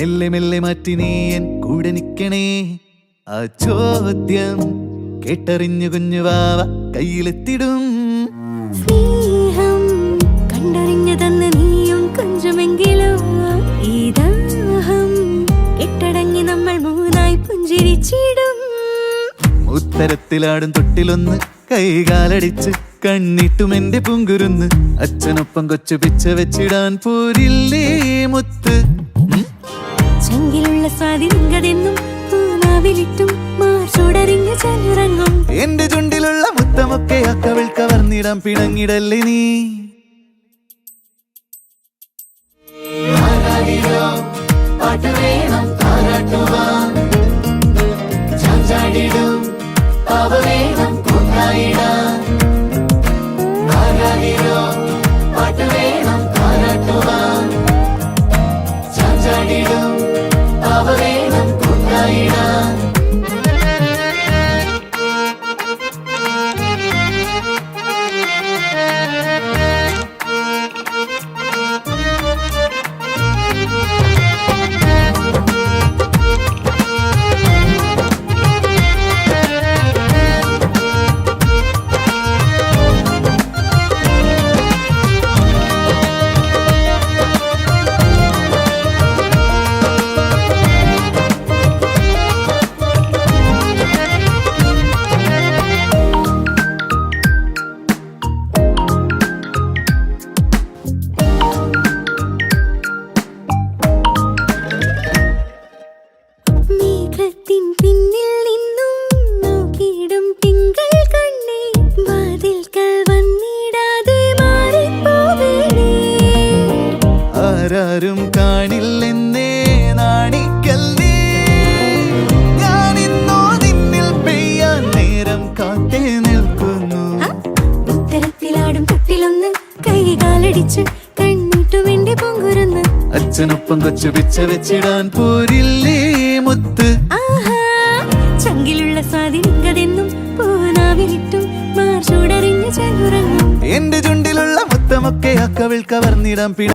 മെല്ലെ മെല്ലെ മാറ്റി നീ എൻ കൂടെ നിക്കണേ. ആ ചോദ്യം കേട്ടറിഞ്ഞു കുഞ്ഞു വാവ കയ്യിലെത്തിടും. സ്നേഹം കണ്ടറിഞ്ഞു തന്ന നീയും കൊഞ്ചുമെങ്കിലോ ഈ ദാഹം കെട്ടടങ്ങി നമ്മൾ മൂന്നായി പുഞ്ചിരിച്ചിടും. ഉത്തരത്തിലാടും തൊട്ടിലൊന്ന് കൈകാലടിച്ച് കണ്ണിട്ടും എന്റെ പുങ്കുരുന്ന് അച്ഛനൊപ്പം കൊച്ചു പിച്ച വെച്ചിടാൻ പോരില്ലേ മുത്ത്. ചങ്കിലുള്ള സ്വാതിരിങ്കതെന്നും പൂനാവിലിട്ടും മാർച്ചോടറിഞ്ഞു ചലുറങ്ങും. എന്റെ ചുണ്ടിലുള്ള മുത്തമൊക്കെ അക്കവിൾ കവർന്നിടാൻ പിണങ്ങിടല്ലേ നീ. ആരും കാണില്ലെന്നേ നാണിക്കല്ലേ, ഞാനിന്നോ നിന്നിൽ പെയ്യാൻ നേരം കാത്തേ നിൽക്കുന്നു. ഉത്തരത്തിലാടും തൊട്ടിലൊന്ന് കൈകാലടിച്ച് കണ്ണിട്ടും എന്റെ പൊങ്കുരുന്ന് അച്ഛനൊപ്പം കൊച്ചു പിച്ച വെച്ചിടാൻ പോരില്ലേ മുത്ത്. ചങ്കിലുള്ള സ്വാതിരിങ്കതെന്നും പൂനാവിലിട്ടും മാർച്ചോടറിഞ്ഞു ചലുറങ്ങും. എന്റെ ചുണ്ടിലുള്ള മുത്തമൊക്കെ അക്കവിൾ കവർന്നിടാൻ